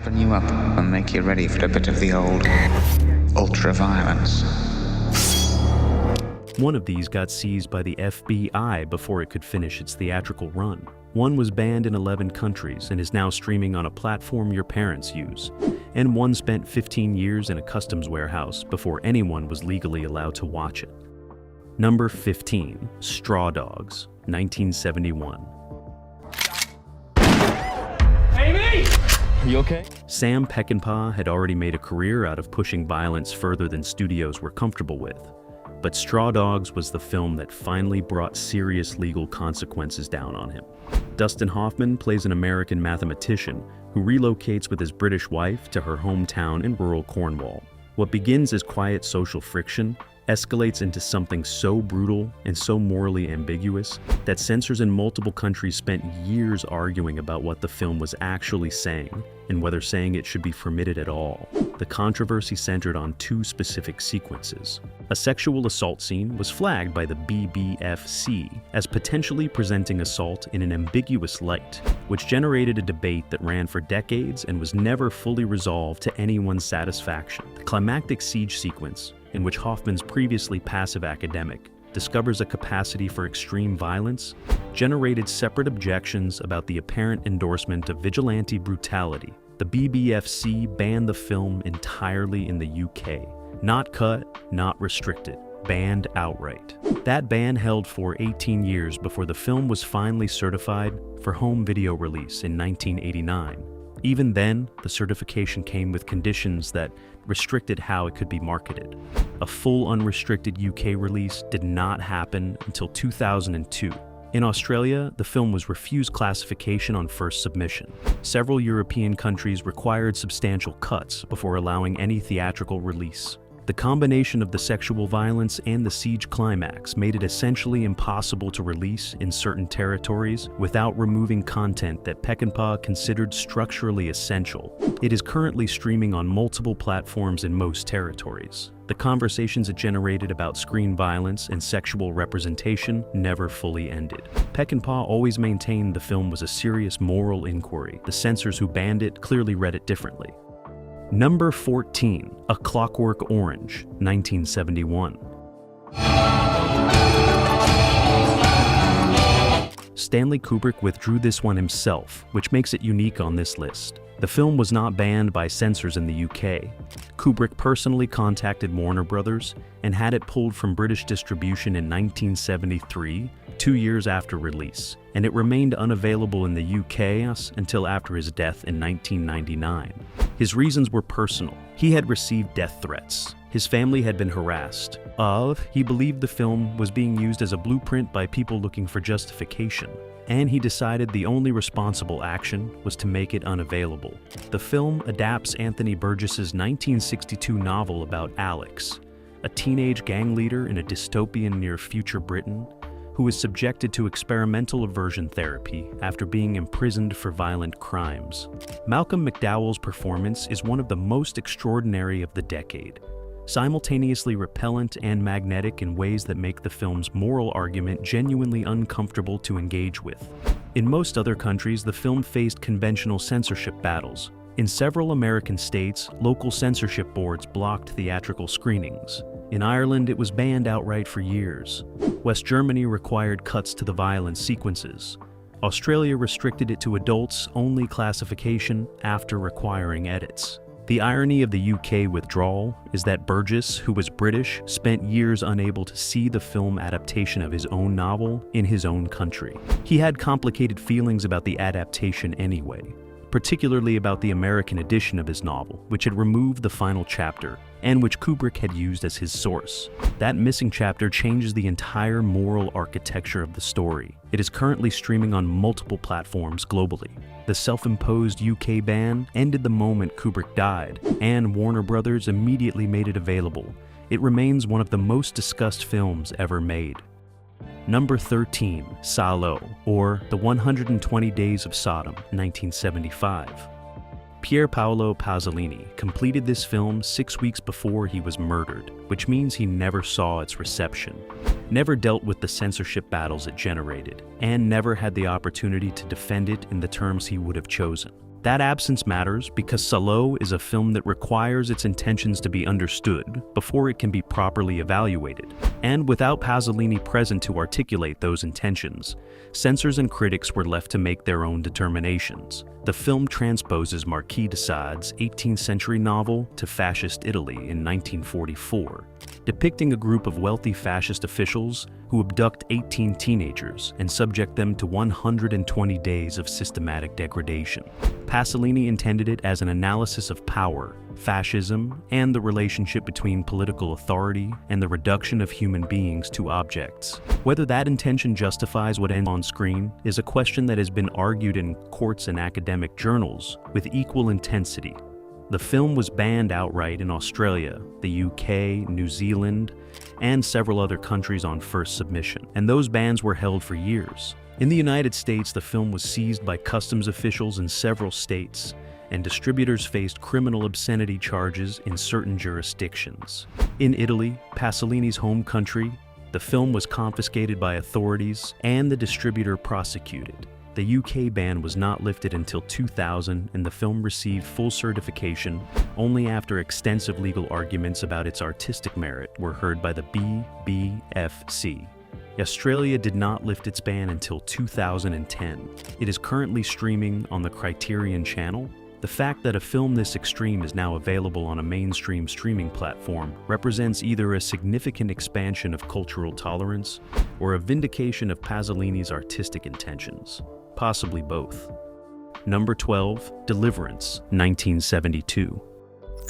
Open you up and make you ready for a bit of the old ultra-violence. One of these got seized by the FBI before it could finish its theatrical run. One was banned in 11 countries and is now streaming on a platform your parents use. And one spent 15 years in a customs warehouse before anyone was legally allowed to watch it. Number 15, Straw Dogs, 1971. Amy! Are you okay? Sam Peckinpah had already made a career out of pushing violence further than studios were comfortable with. But Straw Dogs was the film that finally brought serious legal consequences down on him. Dustin Hoffman plays an American mathematician who relocates with his British wife to her hometown in rural Cornwall. What begins as quiet social friction escalates into something so brutal and so morally ambiguous that censors in multiple countries spent years arguing about what the film was actually saying and whether saying it should be permitted at all. The controversy centered on two specific sequences. A sexual assault scene was flagged by the BBFC as potentially presenting assault in an ambiguous light, which generated a debate that ran for decades and was never fully resolved to anyone's satisfaction. The climactic siege sequence, in which Hoffman's previously passive academic discovers a capacity for extreme violence, generated separate objections about the apparent endorsement of vigilante brutality. The BBFC banned the film entirely in the UK. Not cut, not restricted, banned outright. That ban held for 18 years before the film was finally certified for home video release in 1989. Even then, the certification came with conditions that restricted how it could be marketed. A full unrestricted UK release did not happen until 2002. In Australia, the film was refused classification on first submission. Several European countries required substantial cuts before allowing any theatrical release. The combination of the sexual violence and the siege climax made it essentially impossible to release in certain territories without removing content that Peckinpah considered structurally essential. It is currently streaming on multiple platforms in most territories. The conversations it generated about screen violence and sexual representation never fully ended. Peckinpah always maintained the film was a serious moral inquiry. The censors who banned it clearly read it differently. Number 14, A Clockwork Orange, 1971. Stanley Kubrick withdrew this one himself, which makes it unique on this list. The film was not banned by censors in the UK. Kubrick personally contacted Warner Brothers and had it pulled from British distribution in 1973, 2 years after release, and it remained unavailable in the UK until after his death in 1999. His reasons were personal. He had received death threats. His family had been harassed. He believed the film was being used as a blueprint by people looking for justification, and he decided the only responsible action was to make it unavailable. The film adapts Anthony Burgess's 1962 novel about Alex, a teenage gang leader in a dystopian near-future Britain who is subjected to experimental aversion therapy after being imprisoned for violent crimes. Malcolm McDowell's performance is one of the most extraordinary of the decade, simultaneously repellent and magnetic in ways that make the film's moral argument genuinely uncomfortable to engage with. In most other countries, the film faced conventional censorship battles. In several American states, local censorship boards blocked theatrical screenings. In Ireland, it was banned outright for years. West Germany required cuts to the violent sequences. Australia restricted it to adults-only classification after requiring edits. The irony of the UK withdrawal is that Burgess, who was British, spent years unable to see the film adaptation of his own novel in his own country. He had complicated feelings about the adaptation anyway, particularly about the American edition of his novel, which had removed the final chapter, and which Kubrick had used as his source. That missing chapter changes the entire moral architecture of the story. It is currently streaming on multiple platforms globally. The self-imposed UK ban ended the moment Kubrick died, and Warner Brothers immediately made it available. It remains one of the most discussed films ever made. Number 13, Salo, or The 120 Days of Sodom, 1975. Pier Paolo Pasolini completed this film 6 weeks before he was murdered, which means he never saw its reception, never dealt with the censorship battles it generated, and never had the opportunity to defend it in the terms he would have chosen. That absence matters because Salo is a film that requires its intentions to be understood before it can be properly evaluated. And without Pasolini present to articulate those intentions, censors and critics were left to make their own determinations. The film transposes Marquis de Sade's 18th century novel to fascist Italy in 1944, depicting a group of wealthy fascist officials who abduct 18 teenagers and subject them to 120 days of systematic degradation. Pasolini intended it as an analysis of power, fascism, and the relationship between political authority and the reduction of human beings to objects. Whether that intention justifies what ends on screen is a question that has been argued in courts and academic journals with equal intensity. The film was banned outright in Australia, the UK, New Zealand, and several other countries on first submission, and those bans were held for years. In the United States, the film was seized by customs officials in several states, and distributors faced criminal obscenity charges in certain jurisdictions. In Italy, Pasolini's home country, the film was confiscated by authorities and the distributor prosecuted. The UK ban was not lifted until 2000, and the film received full certification only after extensive legal arguments about its artistic merit were heard by the BBFC. Australia did not lift its ban until 2010. It is currently streaming on the Criterion Channel. The fact that a film this extreme is now available on a mainstream streaming platform represents either a significant expansion of cultural tolerance or a vindication of Pasolini's artistic intentions. Possibly both. Number 12, Deliverance, 1972.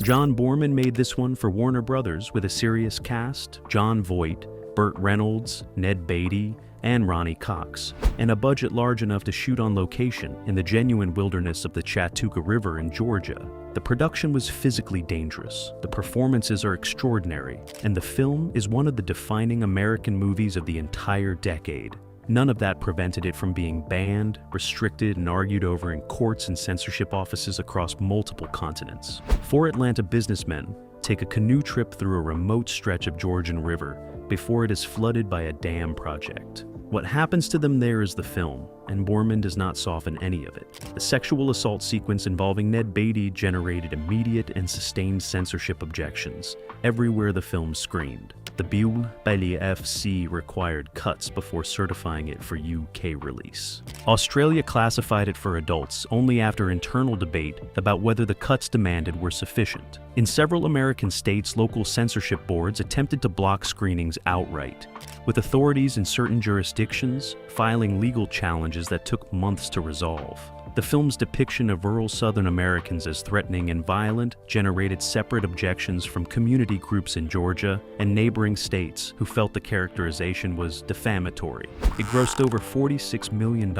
John Boorman made this one for Warner Brothers with a serious cast: Jon Voight, Burt Reynolds, Ned Beatty, and Ronnie Cox, and a budget large enough to shoot on location in the genuine wilderness of the Chattooga River in Georgia. The production was physically dangerous, the performances are extraordinary, and the film is one of the defining American movies of the entire decade. None of that prevented it from being banned, restricted, and argued over in courts and censorship offices across multiple continents. Four Atlanta businessmen take a canoe trip through a remote stretch of Georgian River before it is flooded by a dam project. What happens to them there is the film, and Boorman does not soften any of it. The sexual assault sequence involving Ned Beatty generated immediate and sustained censorship objections everywhere the film screened. The Bulle Bailey FC required cuts before certifying it for UK release. Australia classified it for adults only after internal debate about whether the cuts demanded were sufficient. In several American states, local censorship boards attempted to block screenings outright, with authorities in certain jurisdictions filing legal challenges that took months to resolve. The film's depiction of rural Southern Americans as threatening and violent generated separate objections from community groups in Georgia and neighboring states who felt the characterization was defamatory. It grossed over $46 million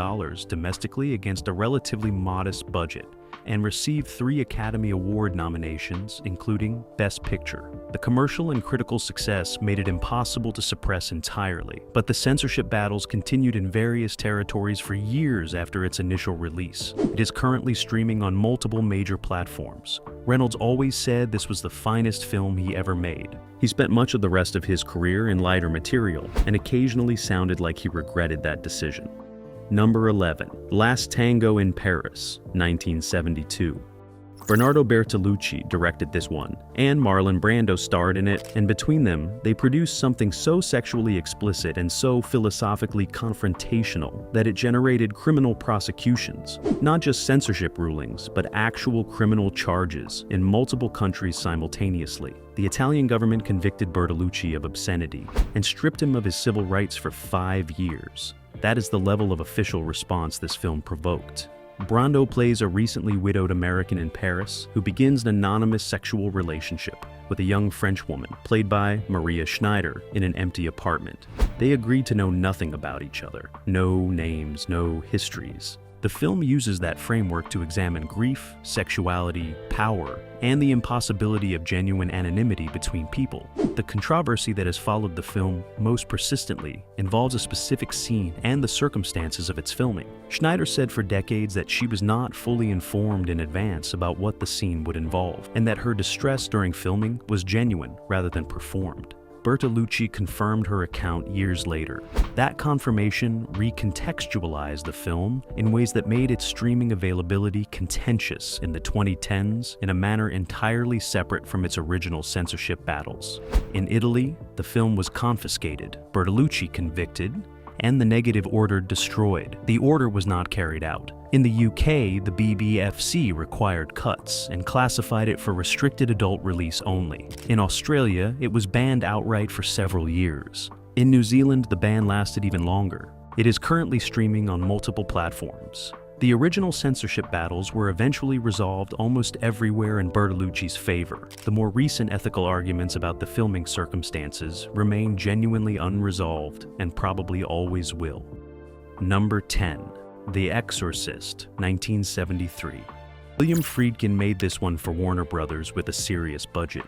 domestically against a relatively modest budget, and received 3 Academy Award nominations, including Best Picture. The commercial and critical success made it impossible to suppress entirely, but the censorship battles continued in various territories for years after its initial release. It is currently streaming on multiple major platforms. Reynolds always said this was the finest film he ever made. He spent much of the rest of his career in lighter material, and occasionally sounded like he regretted that decision. Number 11, Last Tango in Paris, 1972. Bernardo Bertolucci directed this one, and Marlon Brando starred in it, and between them, they produced something so sexually explicit and so philosophically confrontational that it generated criminal prosecutions, not just censorship rulings, but actual criminal charges in multiple countries simultaneously. The Italian government convicted Bertolucci of obscenity and stripped him of his civil rights for 5 years. That is the level of official response this film provoked. Brando plays a recently widowed American in Paris who begins an anonymous sexual relationship with a young French woman, played by Maria Schneider, in an empty apartment. They agreed to know nothing about each other. No names, no histories. The film uses that framework to examine grief, sexuality, power, and the impossibility of genuine anonymity between people. The controversy that has followed the film most persistently involves a specific scene and the circumstances of its filming. Schneider said for decades that she was not fully informed in advance about what the scene would involve, and that her distress during filming was genuine rather than performed. Bertolucci confirmed her account years later. That confirmation recontextualized the film in ways that made its streaming availability contentious in the 2010s in a manner entirely separate from its original censorship battles. In Italy, the film was confiscated, Bertolucci convicted, and the negative order destroyed. The order was not carried out. In the UK, the BBFC required cuts and classified it for restricted adult release only. In Australia, it was banned outright for several years. In New Zealand, the ban lasted even longer. It is currently streaming on multiple platforms. The original censorship battles were eventually resolved almost everywhere in Bertolucci's favor. The more recent ethical arguments about the filming circumstances remain genuinely unresolved and probably always will. Number 10. The Exorcist, 1973. William Friedkin made this one for Warner Brothers with a serious budget,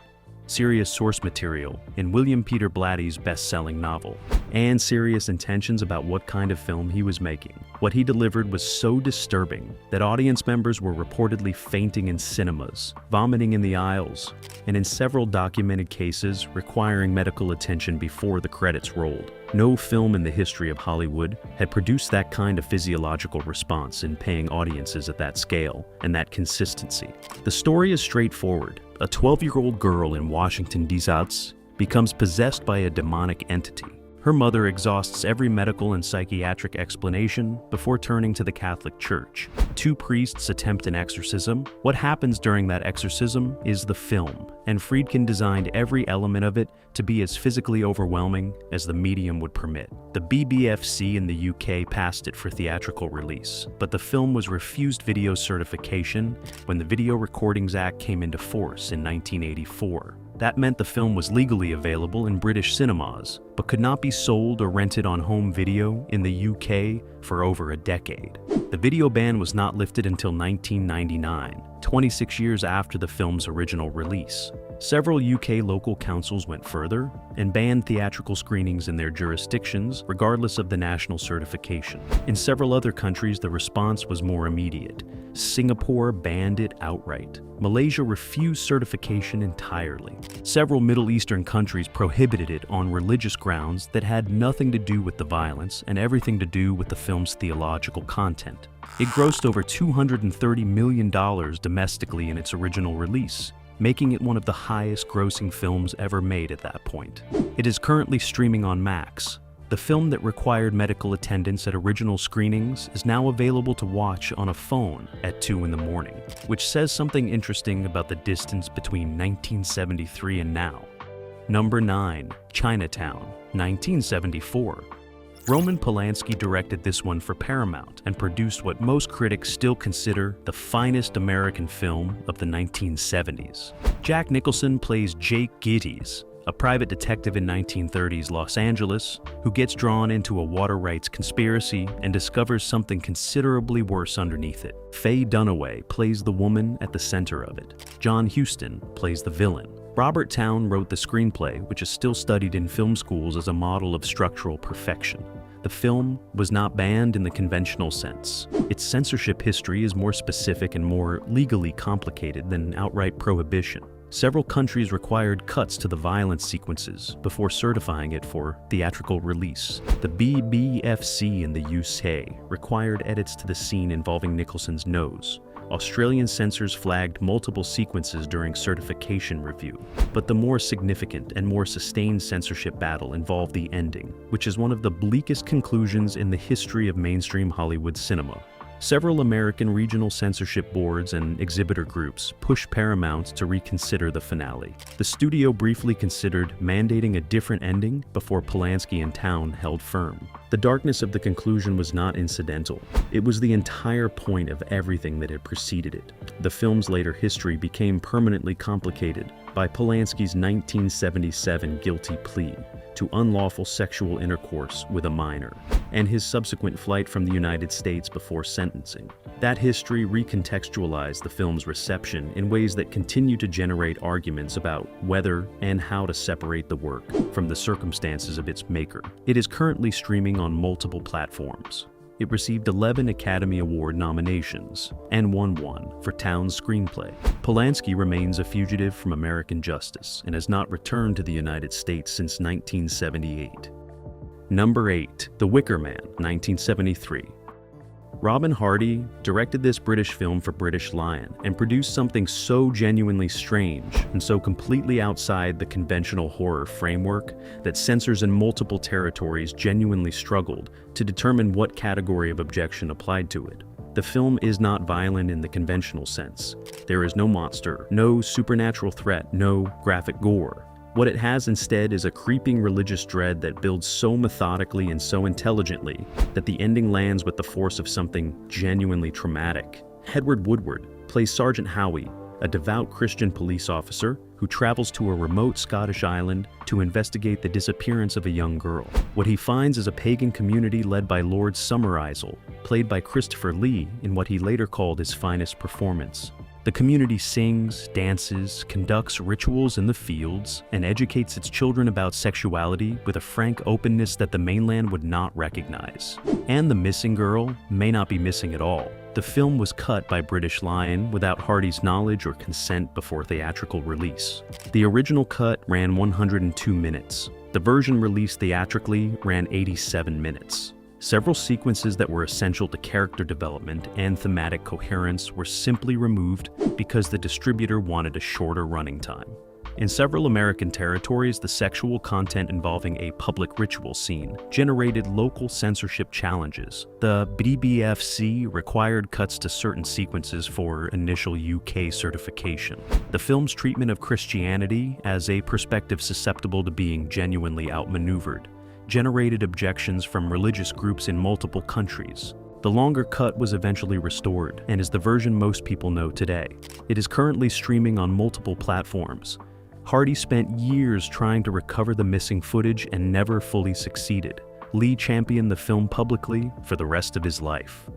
serious source material in William Peter Blatty's best-selling novel, and serious intentions about what kind of film he was making. What he delivered was so disturbing that audience members were reportedly fainting in cinemas, vomiting in the aisles, and in several documented cases requiring medical attention before the credits rolled. No film in the history of Hollywood had produced that kind of physiological response in paying audiences at that scale and that consistency. The story is straightforward. A 12-year-old girl in Washington, D.C. becomes possessed by a demonic entity. Her mother exhausts every medical and psychiatric explanation before turning to the Catholic Church. Two priests attempt an exorcism. What happens during that exorcism is the film, and Friedkin designed every element of it to be as physically overwhelming as the medium would permit. The BBFC in the UK passed it for theatrical release, but the film was refused video certification when the Video Recordings Act came into force in 1984. That meant the film was legally available in British cinemas, but could not be sold or rented on home video in the UK for over a decade. The video ban was not lifted until 1999, 26 years after the film's original release. Several UK local councils went further and banned theatrical screenings in their jurisdictions, regardless of the national certification. In several other countries, the response was more immediate. Singapore banned it outright. Malaysia refused certification entirely. Several Middle Eastern countries prohibited it on religious grounds that had nothing to do with the violence and everything to do with the film's theological content. It grossed over $230 million domestically in its original release, making it one of the highest-grossing films ever made at that point. It is currently streaming on Max. The film that required medical attendance at original screenings is now available to watch on a phone at 2 in the morning, which says something interesting about the distance between 1973 and now. Number 9. Chinatown, 1974. Roman Polanski directed this one for Paramount and produced what most critics still consider the finest American film of the 1970s. Jack Nicholson plays Jake Gittes, a private detective in 1930s Los Angeles who gets drawn into a water rights conspiracy and discovers something considerably worse underneath it. Faye Dunaway plays the woman at the center of it. John Huston plays the villain. Robert Towne wrote the screenplay, which is still studied in film schools as a model of structural perfection. The film was not banned in the conventional sense. Its censorship history is more specific and more legally complicated than outright prohibition. Several countries required cuts to the violence sequences before certifying it for theatrical release. The BBFC in the UK required edits to the scene involving Nicholson's nose. Australian censors flagged multiple sequences during certification review, but the more significant and more sustained censorship battle involved the ending, which is one of the bleakest conclusions in the history of mainstream Hollywood cinema. Several American regional censorship boards and exhibitor groups pushed Paramount to reconsider the finale. The studio briefly considered mandating a different ending before Polanski and Towne held firm. The darkness of the conclusion was not incidental. It was the entire point of everything that had preceded it. The film's later history became permanently complicated by Polanski's 1977 guilty plea to unlawful sexual intercourse with a minor, and his subsequent flight from the United States before sentencing. That history recontextualized the film's reception in ways that continue to generate arguments about whether and how to separate the work from the circumstances of its maker. It is currently streaming on multiple platforms. It received 11 Academy Award nominations and won one for Town's screenplay. Polanski remains a fugitive from American justice and has not returned to the United States since 1978. Number 8. The Wicker Man, 1973. Robin Hardy directed this British film for British Lion and produced something so genuinely strange and so completely outside the conventional horror framework that censors in multiple territories genuinely struggled to determine what category of objection applied to it. The film is not violent in the conventional sense. There is no monster, no supernatural threat, no graphic gore. What it has instead is a creeping religious dread that builds so methodically and so intelligently that the ending lands with the force of something genuinely traumatic. Edward Woodward plays Sergeant Howie, a devout Christian police officer who travels to a remote Scottish island to investigate the disappearance of a young girl. What he finds is a pagan community led by Lord Summerisle, played by Christopher Lee in what he later called his finest performance. The community sings, dances, conducts rituals in the fields, and educates its children about sexuality with a frank openness that the mainland would not recognize. And the missing girl may not be missing at all. The film was cut by British Lion without Hardy's knowledge or consent before theatrical release. The original cut ran 102 minutes. The version released theatrically ran 87 minutes. Several sequences that were essential to character development and thematic coherence were simply removed because the distributor wanted a shorter running time. In several American territories, the sexual content involving a public ritual scene generated local censorship challenges. The BBFC required cuts to certain sequences for initial UK certification. The film's treatment of Christianity as a perspective susceptible to being genuinely outmaneuvered generated objections from religious groups in multiple countries. The longer cut was eventually restored and is the version most people know today. It is currently streaming on multiple platforms. Hardy spent years trying to recover the missing footage and never fully succeeded. Lee championed the film publicly for the rest of his life.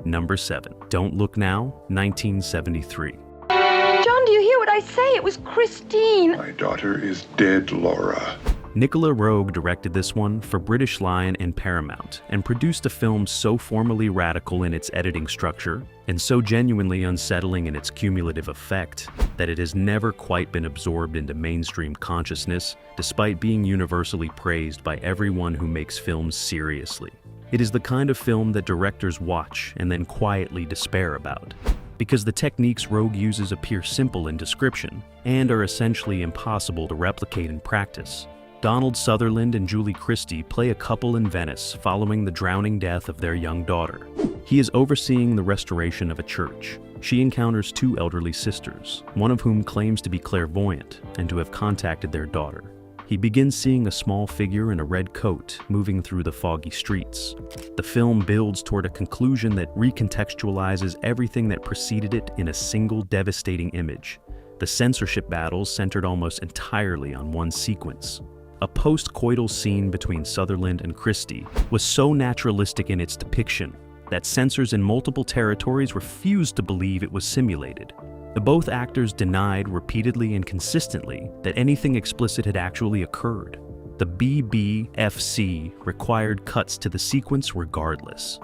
Number 7. Don't Look Now, 1973. John, do you hear what I say? It was Christine. My daughter is dead, Laura. Nicola Roeg directed this one for British Lion and Paramount and produced a film so formally radical in its editing structure and so genuinely unsettling in its cumulative effect that it has never quite been absorbed into mainstream consciousness despite being universally praised by everyone who makes films seriously. It is the kind of film that directors watch and then quietly despair about, because the techniques Roeg uses appear simple in description and are essentially impossible to replicate in practice. Donald Sutherland and Julie Christie play a couple in Venice following the drowning death of their young daughter. He is overseeing the restoration of a church. She encounters two elderly sisters, one of whom claims to be clairvoyant and to have contacted their daughter. He begins seeing a small figure in a red coat moving through the foggy streets. The film builds toward a conclusion that recontextualizes everything that preceded it in a single devastating image. The censorship battles centered almost entirely on one sequence. A post-coital scene between Sutherland and Christie was so naturalistic in its depiction that censors in multiple territories refused to believe it was simulated. Both actors denied repeatedly and consistently that anything explicit had actually occurred. The BBFC required cuts to the sequence regardless.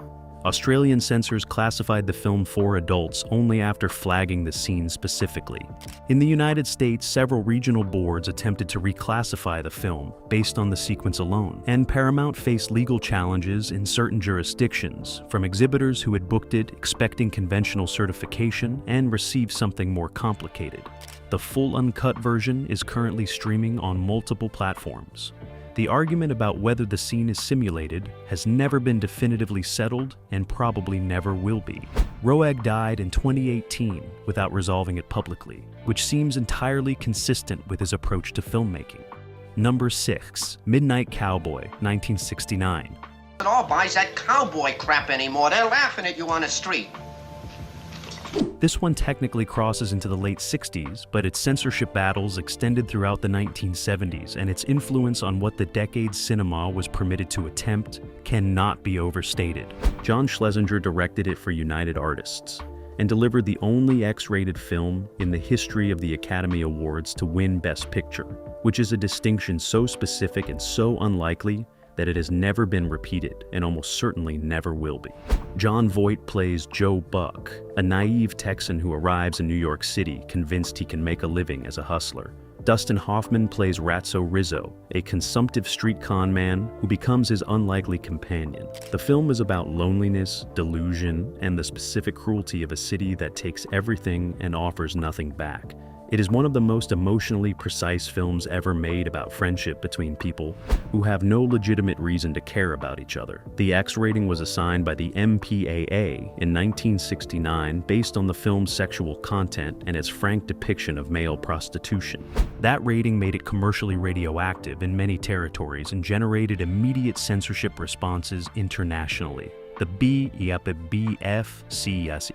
Australian censors classified the film for adults only after flagging the scene specifically. In the United States, several regional boards attempted to reclassify the film based on the sequence alone, and Paramount faced legal challenges in certain jurisdictions from exhibitors who had booked it expecting conventional certification and received something more complicated. The full uncut version is currently streaming on multiple platforms. The argument about whether the scene is simulated has never been definitively settled and probably never will be. Roeg died in 2018 without resolving it publicly, which seems entirely consistent with his approach to filmmaking. Number 6. Midnight Cowboy, 1969. It all buys that cowboy crap anymore. They're laughing at you on the street. This one technically crosses into the late 60s, but its censorship battles extended throughout the 1970s, and its influence on what the decade's cinema was permitted to attempt cannot be overstated. John Schlesinger directed it for United Artists and delivered the only X-rated film in the history of the Academy Awards to win Best Picture, which is a distinction so specific and so unlikely that it has never been repeated and almost certainly never will be. Jon Voight plays Joe Buck, a naive Texan who arrives in New York City convinced he can make a living as a hustler. Dustin Hoffman plays Ratso Rizzo, a consumptive street con man who becomes his unlikely companion. The film is about loneliness, delusion, and the specific cruelty of a city that takes everything and offers nothing back. It is one of the most emotionally precise films ever made about friendship between people who have no legitimate reason to care about each other. The X rating was assigned by the MPAA in 1969 based on the film's sexual content and its frank depiction of male prostitution. That rating made it commercially radioactive in many territories and generated immediate censorship responses internationally. The BFC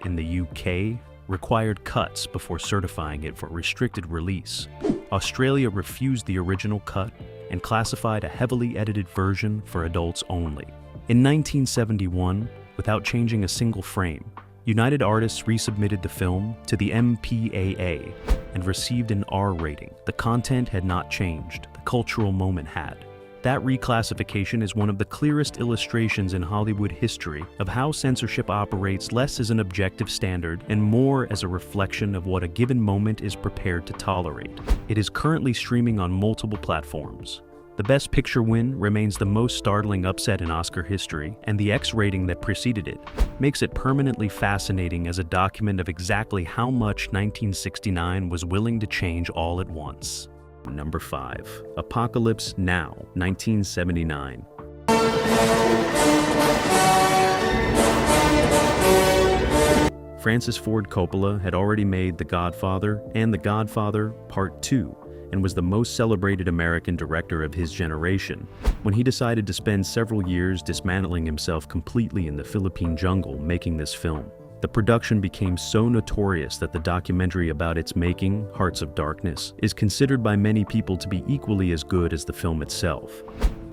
in the UK required cuts before certifying it for restricted release. Australia refused the original cut and classified a heavily edited version for adults only. In 1971, without changing a single frame, United Artists resubmitted the film to the MPAA and received an R rating. The content had not changed, the cultural moment had. That reclassification is one of the clearest illustrations in Hollywood history of how censorship operates less as an objective standard and more as a reflection of what a given moment is prepared to tolerate. It is currently streaming on multiple platforms. The Best Picture win remains the most startling upset in Oscar history, and the X rating that preceded it makes it permanently fascinating as a document of exactly how much 1969 was willing to change all at once. Number 5. Apocalypse Now, 1979. Francis Ford Coppola had already made The Godfather and The Godfather Part 2 and was the most celebrated American director of his generation when he decided to spend several years dismantling himself completely in the Philippine jungle making this film. The production became so notorious that the documentary about its making, Hearts of Darkness, is considered by many people to be equally as good as the film itself.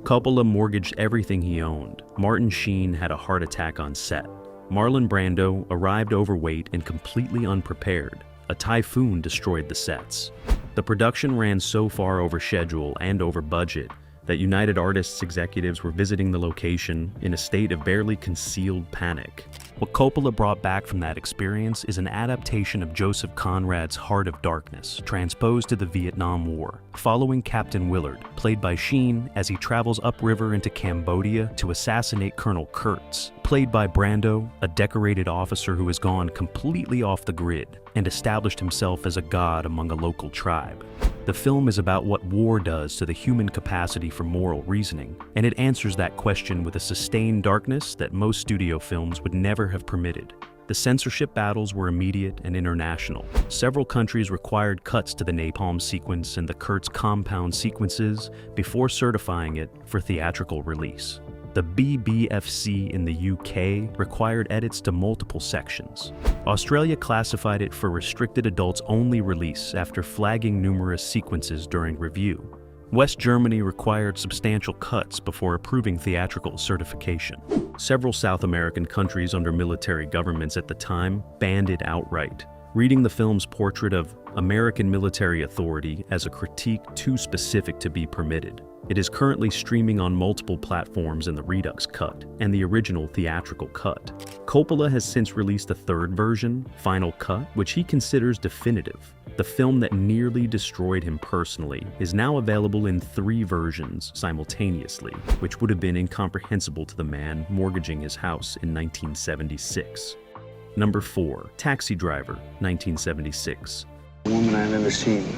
Coppola mortgaged everything he owned. Martin Sheen had a heart attack on set. Marlon Brando arrived overweight and completely unprepared. A typhoon destroyed the sets. The production ran so far over schedule and over budget that United Artists executives were visiting the location in a state of barely concealed panic. What Coppola brought back from that experience is an adaptation of Joseph Conrad's Heart of Darkness, transposed to the Vietnam War, following Captain Willard, played by Sheen, as he travels upriver into Cambodia to assassinate Colonel Kurtz, played by Brando, a decorated officer who has gone completely off the grid and established himself as a god among a local tribe. The film is about what war does to the human capacity for moral reasoning, and it answers that question with a sustained darkness that most studio films would never have permitted. The censorship battles were immediate and international. Several countries required cuts to the napalm sequence and the Kurtz compound sequences before certifying it for theatrical release. The BFC in the UK required edits to multiple sections. Australia classified it for restricted adults-only release after flagging numerous sequences during review. West Germany required substantial cuts before approving theatrical certification. Several South American countries under military governments at the time banned it outright, reading the film's portrait of American military authority as a critique too specific to be permitted. It is currently streaming on multiple platforms in the Redux cut and the original theatrical cut. Coppola has since released a third version, Final Cut, which he considers definitive. The film that nearly destroyed him personally is now available in 3 versions simultaneously, which would have been incomprehensible to the man mortgaging his house in 1976. Number 4. Taxi Driver, 1976. Woman I've ever seen.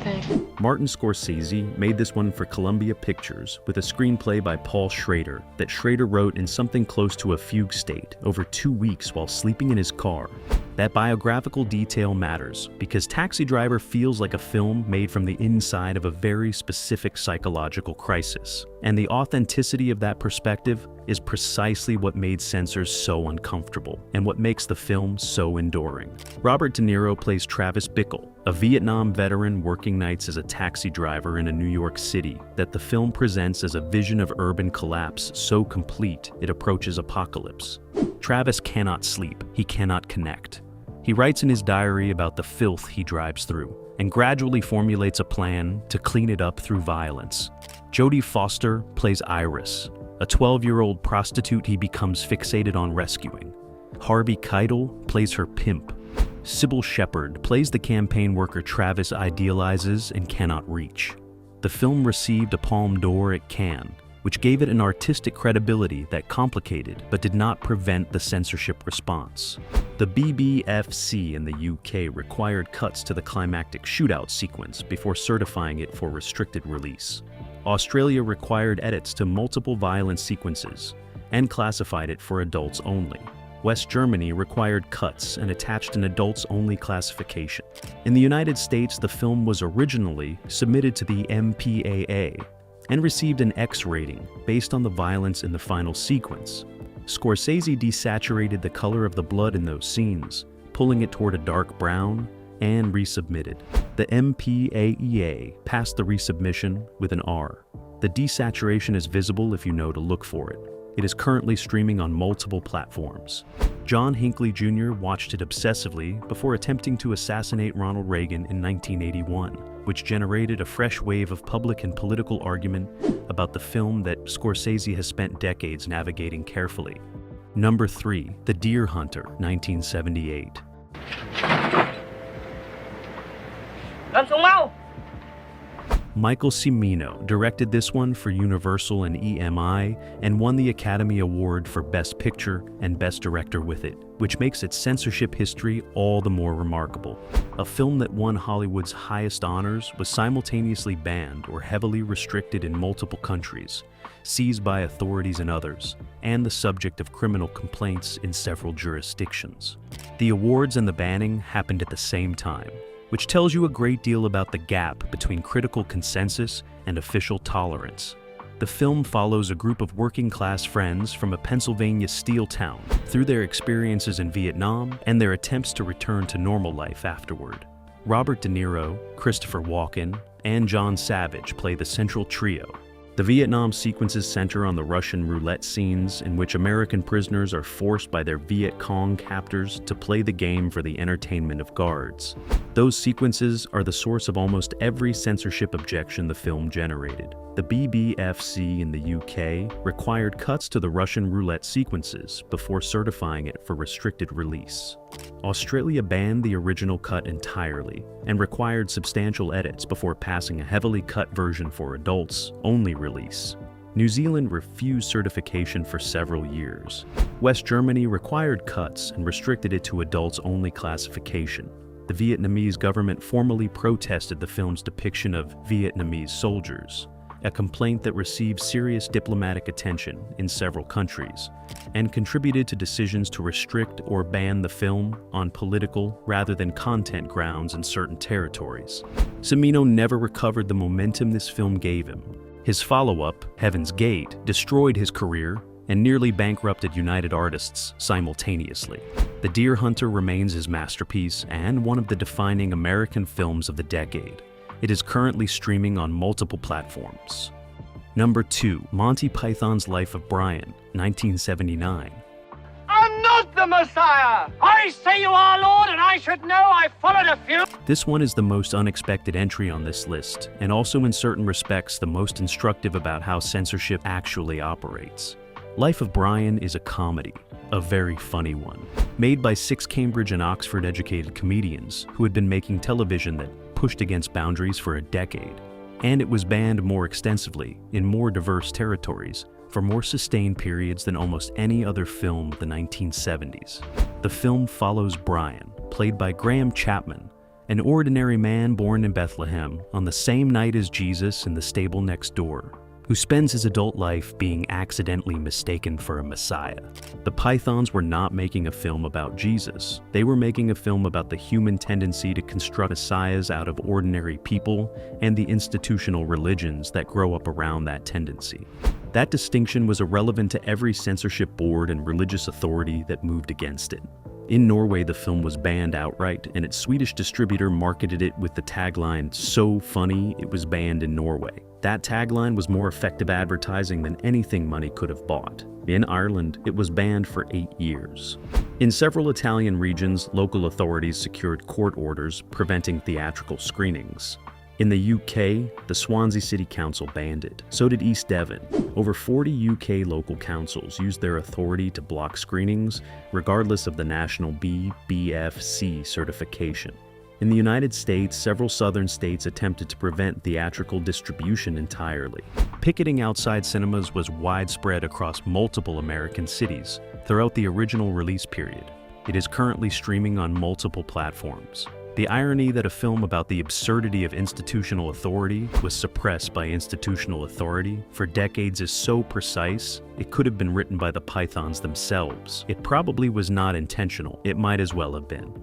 Thanks. Martin Scorsese made this one for Columbia Pictures with a screenplay by Paul Schrader that Schrader wrote in something close to a fugue state over 2 weeks while sleeping in his car. That biographical detail matters because Taxi Driver feels like a film made from the inside of a very specific psychological crisis. And the authenticity of that perspective is precisely what made censors so uncomfortable and what makes the film so enduring. Robert De Niro plays Travis Bickle, a Vietnam veteran working nights as a taxi driver in a New York City that the film presents as a vision of urban collapse so complete it approaches apocalypse. Travis cannot sleep, he cannot connect. He writes in his diary about the filth he drives through and gradually formulates a plan to clean it up through violence. Jodie Foster plays Iris, a 12-year-old prostitute he becomes fixated on rescuing. Harvey Keitel plays her pimp. Sybil Shepherd plays the campaign worker Travis idealizes and cannot reach. The film received a Palme d'Or at Cannes, which gave it an artistic credibility that complicated but did not prevent the censorship response. The BBFC in the UK required cuts to the climactic shootout sequence before certifying it for restricted release. Australia required edits to multiple violent sequences and classified it for adults only. West Germany required cuts and attached an adults-only classification. In the United States, the film was originally submitted to the MPAA and received an X rating based on the violence in the final sequence. Scorsese desaturated the color of the blood in those scenes, pulling it toward a dark brown, and resubmitted. The MPAEA passed the resubmission with an R. The desaturation is visible if you know to look for it. It is currently streaming on multiple platforms. John Hinckley Jr. watched it obsessively before attempting to assassinate Ronald Reagan in 1981, which generated a fresh wave of public and political argument about the film that Scorsese has spent decades navigating carefully. Number 3, The Deer Hunter, 1978. Michael Cimino directed this one for Universal and EMI and won the Academy Award for Best Picture and Best Director with it, which makes its censorship history all the more remarkable. A film that won Hollywood's highest honors was simultaneously banned or heavily restricted in multiple countries, seized by authorities in others, and the subject of criminal complaints in several jurisdictions. The awards and the banning happened at the same time, which tells you a great deal about the gap between critical consensus and official tolerance. The film follows a group of working-class friends from a Pennsylvania steel town through their experiences in Vietnam and their attempts to return to normal life afterward. Robert De Niro, Christopher Walken, and John Savage play the central trio. The Vietnam sequences center on the Russian roulette scenes in which American prisoners are forced by their Viet Cong captors to play the game for the entertainment of guards. Those sequences are the source of almost every censorship objection the film generated. The BBFC in the UK required cuts to the Russian roulette sequences before certifying it for restricted release. Australia banned the original cut entirely and required substantial edits before passing a heavily cut version for adults-only release. New Zealand refused certification for several years. West Germany required cuts and restricted it to adults-only classification. The Vietnamese government formally protested the film's depiction of Vietnamese soldiers, a complaint that received serious diplomatic attention in several countries, and contributed to decisions to restrict or ban the film on political rather than content grounds in certain territories. Cimino never recovered the momentum this film gave him. His follow-up, Heaven's Gate, destroyed his career and nearly bankrupted United Artists simultaneously. The Deer Hunter remains his masterpiece and one of the defining American films of the decade. It is currently streaming on multiple platforms. Number 2, Monty Python's Life of Brian, 1979. I'm not the Messiah! I say you are, Lord, and I should know I followed a few. This one is the most unexpected entry on this list, and also in certain respects the most instructive about how censorship actually operates. Life of Brian is a comedy, a very funny one, made by 6 Cambridge and Oxford-educated comedians who had been making television that pushed against boundaries for a decade, and it was banned more extensively in more diverse territories for more sustained periods than almost any other film of the 1970s. The film follows Brian, played by Graham Chapman, an ordinary man born in Bethlehem on the same night as Jesus in the stable next door, who spends his adult life being accidentally mistaken for a Messiah. The Pythons were not making a film about Jesus. They were making a film about the human tendency to construct messiahs out of ordinary people and the institutional religions that grow up around that tendency. That distinction was irrelevant to every censorship board and religious authority that moved against it. In Norway, the film was banned outright, and its Swedish distributor marketed it with the tagline, "So funny, it was banned in Norway." That tagline was more effective advertising than anything money could have bought. In Ireland, it was banned for 8 years. In several Italian regions, local authorities secured court orders preventing theatrical screenings. In the UK, the Swansea City Council banned it. So did East Devon. Over 40 UK local councils used their authority to block screenings, regardless of the national BFC certification. In the United States, several southern states attempted to prevent theatrical distribution entirely. Picketing outside cinemas was widespread across multiple American cities throughout the original release period. It is currently streaming on multiple platforms. The irony that a film about the absurdity of institutional authority was suppressed by institutional authority for decades is so precise, it could have been written by the Pythons themselves. It probably was not intentional. It might as well have been.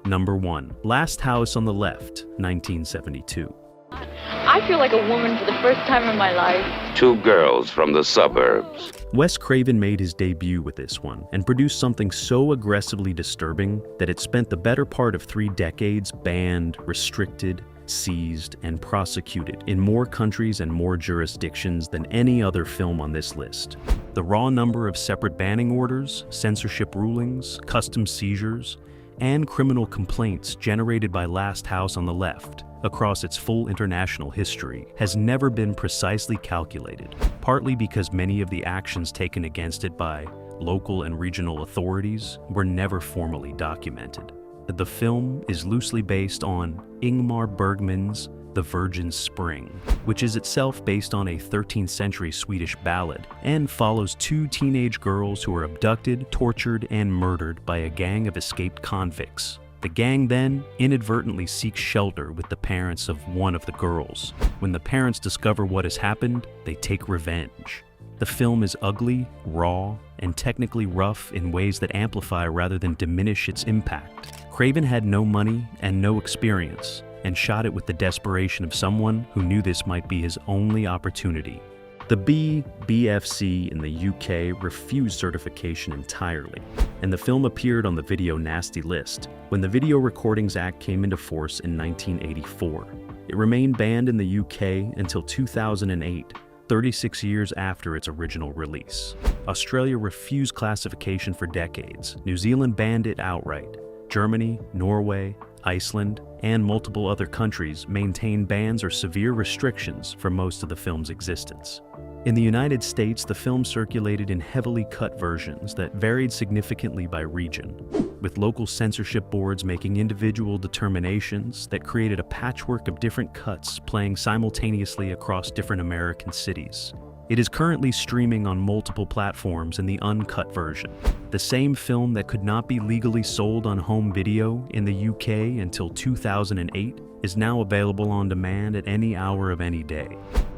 Number 1. Last House on the Left, 1972. I feel like a woman for the first time in my life. Two girls from the suburbs. Wes Craven made his debut with this one and produced something so aggressively disturbing that it spent the better part of 3 decades banned, restricted, seized, and prosecuted in more countries and more jurisdictions than any other film on this list. The raw number of separate banning orders, censorship rulings, custom seizures, and criminal complaints generated by Last House on the Left across its full international history has never been precisely calculated, partly because many of the actions taken against it by local and regional authorities were never formally documented. The film is loosely based on Ingmar Bergman's The Virgin Spring, which is itself based on a 13th century Swedish ballad and follows 2 teenage girls who are abducted, tortured, and murdered by a gang of escaped convicts. The gang then inadvertently seeks shelter with the parents of one of the girls. When the parents discover what has happened, they take revenge. The film is ugly, raw, and technically rough in ways that amplify rather than diminish its impact. Craven had no money and no experience, and shot it with the desperation of someone who knew this might be his only opportunity. The BFC in the UK refused certification entirely, and the film appeared on the Video Nasty list when the Video Recordings Act came into force in 1984. It remained banned in the UK until 2008, 36 years after its original release. Australia refused classification for decades. New Zealand banned it outright. Germany, Norway, Iceland, and multiple other countries maintain bans or severe restrictions for most of the film's existence. In the United States, the film circulated in heavily cut versions that varied significantly by region, with local censorship boards making individual determinations that created a patchwork of different cuts playing simultaneously across different American cities. It is currently streaming on multiple platforms in the uncut version. The same film that could not be legally sold on home video in the UK until 2008 is now available on demand at any hour of any day.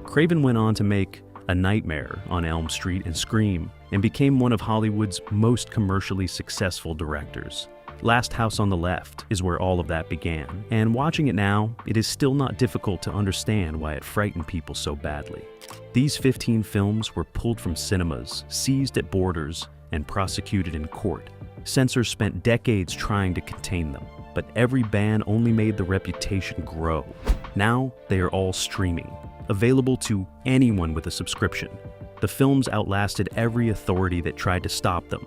Craven went on to make A Nightmare on Elm Street and Scream, and became one of Hollywood's most commercially successful directors. Last House on the Left is where all of that began, and watching it now, it is still not difficult to understand why it frightened people so badly. These 15 films were pulled from cinemas, seized at borders, and prosecuted in court. Censors spent decades trying to contain them, but every ban only made the reputation grow. Now, they are all streaming, available to anyone with a subscription. The films outlasted every authority that tried to stop them,